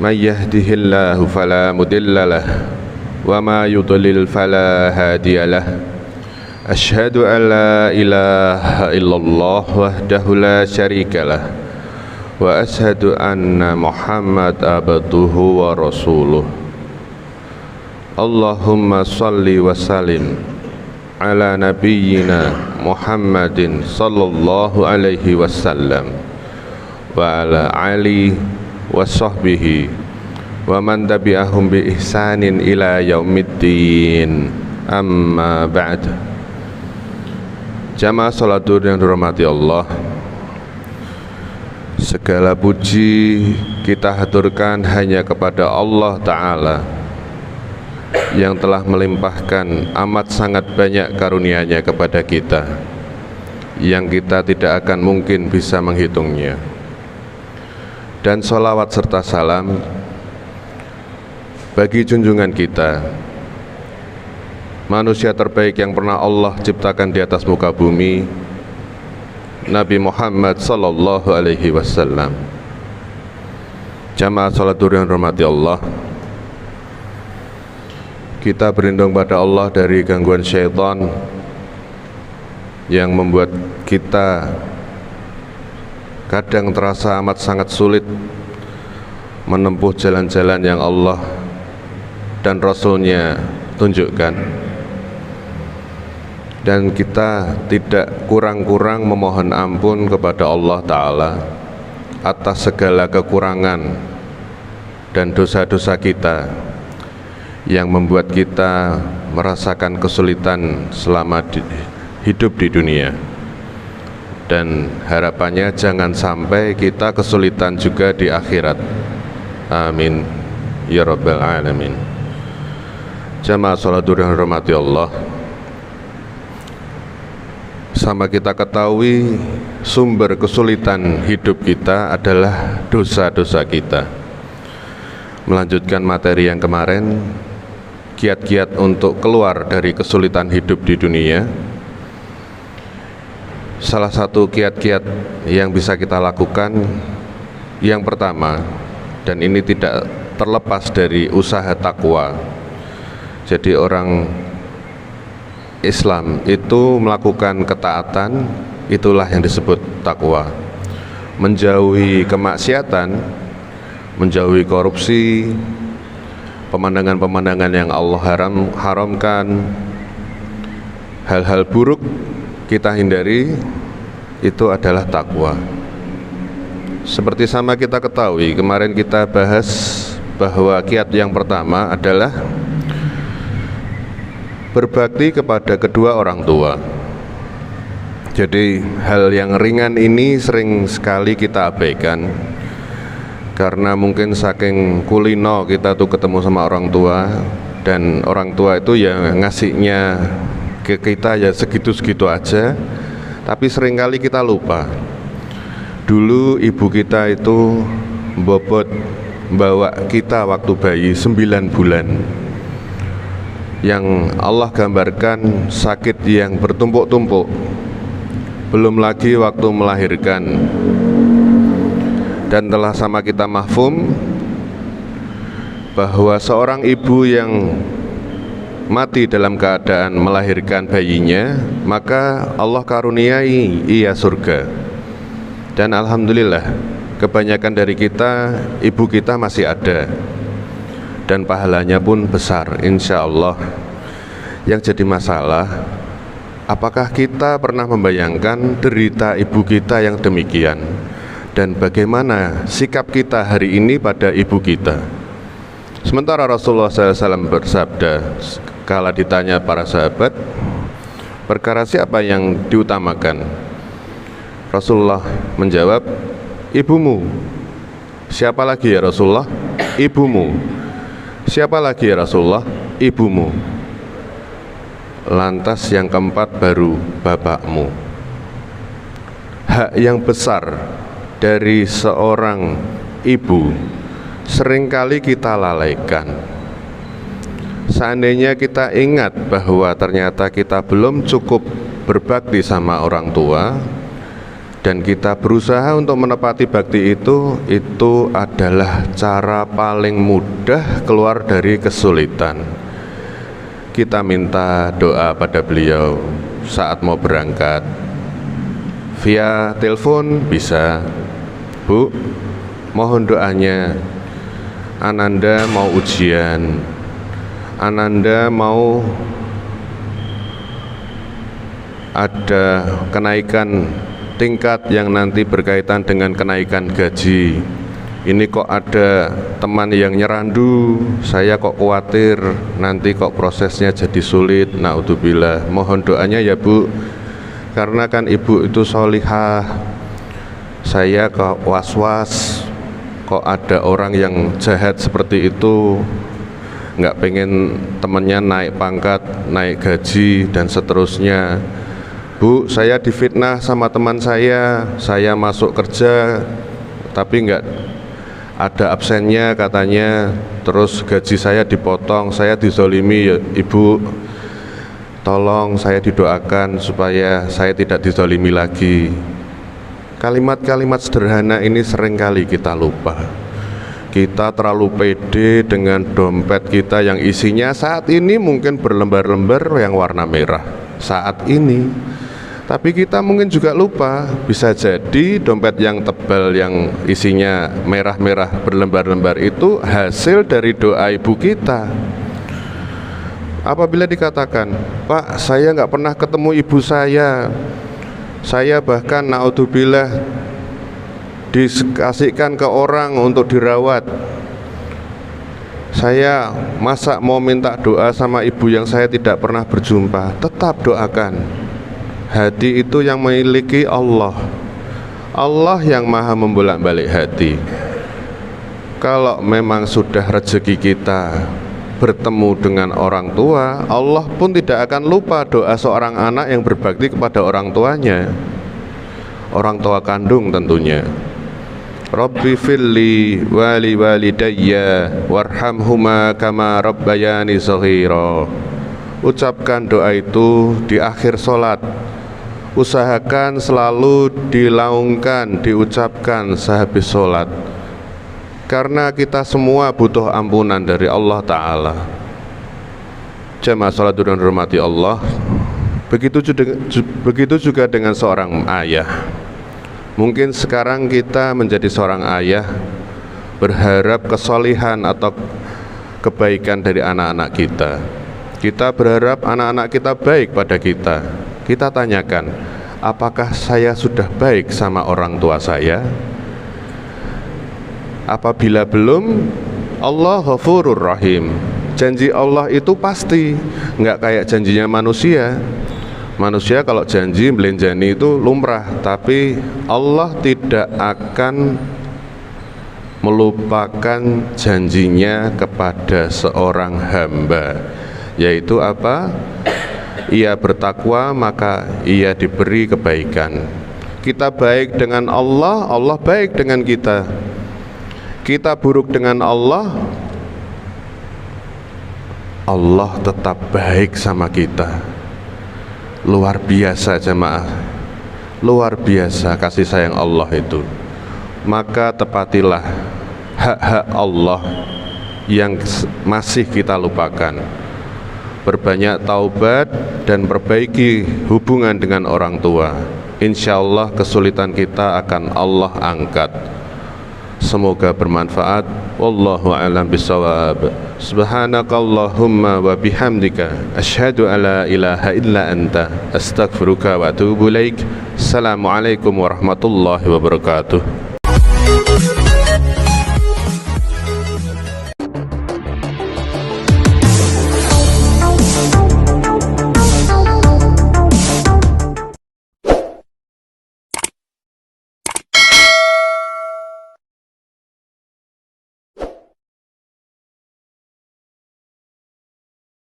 من يهده الله فلا مضل له وما يضلل فلا هادي له أشهد أن لا إله إلا الله وحده لا شريك له وأشهد أن محمد عبده ورسوله اللهم صل وسلم على نبينا محمد صلى الله عليه وسلم وعلى آله وصحبه ومن تبعهم بإحسان إلى يوم الدين أما بعد. Jamaah salat duhur yang dirahmati Allah, segala puji kita haturkan hanya kepada Allah Ta'ala yang telah melimpahkan amat sangat banyak karunia-Nya kepada kita yang kita tidak akan mungkin bisa menghitungnya. Dan sholawat serta salam bagi junjungan kita, manusia terbaik yang pernah Allah ciptakan di atas muka bumi, Nabi Muhammad sallallahu alaihi wasallam. Jamaah salat duhur yang dirahmati Allah, kita berlindung pada Allah dari gangguan syaitan yang membuat kita kadang terasa amat sangat sulit menempuh jalan-jalan yang Allah dan Rasul-Nya tunjukkan. Dan kita tidak kurang-kurang memohon ampun kepada Allah Ta'ala atas segala kekurangan dan dosa-dosa kita yang membuat kita merasakan kesulitan selama hidup di dunia. Dan harapannya jangan sampai kita kesulitan juga di akhirat. Amin ya rabbal alamin. Jamaah salat duhur yang dirahmati Allah, sama kita ketahui sumber kesulitan hidup kita adalah dosa-dosa kita. Melanjutkan materi yang kemarin, kiat-kiat untuk keluar dari kesulitan hidup di dunia. Salah satu kiat-kiat yang bisa kita lakukan, yang pertama, dan ini tidak terlepas dari usaha takwa. Jadi orang Islam itu melakukan ketaatan, itulah yang disebut takwa. Menjauhi kemaksiatan, menjauhi korupsi, pemandangan-pemandangan yang Allah haramkan, hal-hal buruk kita hindari, itu adalah takwa. Seperti sama kita ketahui, kemarin kita bahas bahwa kiat yang pertama adalah berbakti kepada kedua orang tua. Jadi hal yang ringan ini sering sekali kita abaikan karena mungkin saking kulino kita tuh ketemu sama orang tua, dan orang tua itu ya ngasihnya ke kita ya segitu-segitu aja, tapi seringkali kita lupa. Dulu ibu kita itu bobot bawa kita waktu bayi 9 bulan, yang Allah gambarkan sakit yang bertumpuk-tumpuk, belum lagi waktu melahirkan. Dan telah sama kita mahfum bahwa seorang ibu yang mati dalam keadaan melahirkan bayinya, maka Allah karuniai ia surga. Dan alhamdulillah kebanyakan dari kita, ibu kita masih ada, dan pahalanya pun besar insya Allah. Yang jadi masalah, apakah kita pernah membayangkan derita ibu kita yang demikian, dan bagaimana sikap kita hari ini pada ibu kita? Sementara Rasulullah SAW bersabda, kala ditanya para sahabat, perkara siapa yang diutamakan? Rasulullah menjawab, ibumu. Siapa lagi ya Rasulullah? Ibumu. Siapa lagi ya Rasulullah? Ibumu. Lantas yang keempat baru bapakmu. Hak yang besar dari seorang ibu seringkali kita lalaikan. Seandainya kita ingat bahwa ternyata kita belum cukup berbakti sama orang tua, dan kita berusaha untuk menepati bakti itu adalah cara paling mudah keluar dari kesulitan. Kita minta doa pada beliau saat mau berangkat via telepon bisa. Bu, mohon doanya, Ananda mau ujian, Ananda mau ada kenaikan tingkat yang nanti berkaitan dengan kenaikan gaji. Ini kok ada teman yang nyerandu, saya kok khawatir nanti kok prosesnya jadi sulit. Naudzubillah. Mohon doanya ya Bu, karena kan ibu itu sholihah. Saya kok was-was, kok ada orang yang jahat seperti itu, nggak pengen temannya naik pangkat, naik gaji dan seterusnya. Bu, saya difitnah sama teman saya masuk kerja tapi nggak ada absennya katanya, terus gaji saya dipotong, saya dizolimi ya Ibu, tolong saya didoakan supaya saya tidak dizolimi lagi. Kalimat-kalimat sederhana ini seringkali kita lupa. Kita terlalu pede dengan dompet kita yang isinya saat ini mungkin berlembar-lembar yang warna merah saat ini. Tapi kita mungkin juga lupa, bisa jadi dompet yang tebal yang isinya merah-merah berlembar-lembar itu hasil dari doa ibu kita. Apabila dikatakan, Pak, saya nggak pernah ketemu ibu saya bahkan naudzubillah dikasihkan ke orang untuk dirawat, saya masa mau minta doa sama ibu yang saya tidak pernah berjumpa? Tetap doakan. Hati itu yang memiliki Allah. Allah yang maha membolak-balik hati. Kalau memang sudah rezeki kita bertemu dengan orang tua, Allah pun tidak akan lupa doa seorang anak yang berbakti kepada orang tuanya, orang tua kandung tentunya. Rabbi filli wali walidayya warhamhuma kama rabbayani shaghira. Ucapkan doa itu di akhir sholat. Usahakan selalu dilaungkan, diucapkan sehabis sholat, karena kita semua butuh ampunan dari Allah Ta'ala. Jamaah sholat dan hormati Allah. Begitu juga dengan seorang ayah. Mungkin sekarang kita menjadi seorang ayah, berharap kesolihan atau kebaikan dari anak-anak kita. Kita berharap anak-anak kita baik pada kita. Kita tanyakan, apakah saya sudah baik sama orang tua saya? Apabila belum, Allah Ghafurur Rahim. Janji Allah itu pasti, nggak kayak janjinya manusia. Manusia kalau janji belenjani itu lumrah, tapi Allah tidak akan melupakan janjinya kepada seorang hamba, yaitu apa? Ia bertakwa maka ia diberi kebaikan. Kita baik dengan Allah, Allah baik dengan kita. Kita buruk dengan Allah, Allah tetap baik sama kita. Luar biasa jemaah, luar biasa kasih sayang Allah itu. Maka tepatilah hak-hak Allah yang masih kita lupakan. Berbanyak taubat dan perbaiki hubungan dengan orang tua. Insya Allah kesulitan kita akan Allah angkat. Semoga bermanfaat. Wallahu a'lam bishawab. Subhanakallahumma wa bihamdika asyhadu alla ilaha illa anta astaghfiruka wa atubu ilaik. Assalamualaikum warahmatullahi wabarakatuh.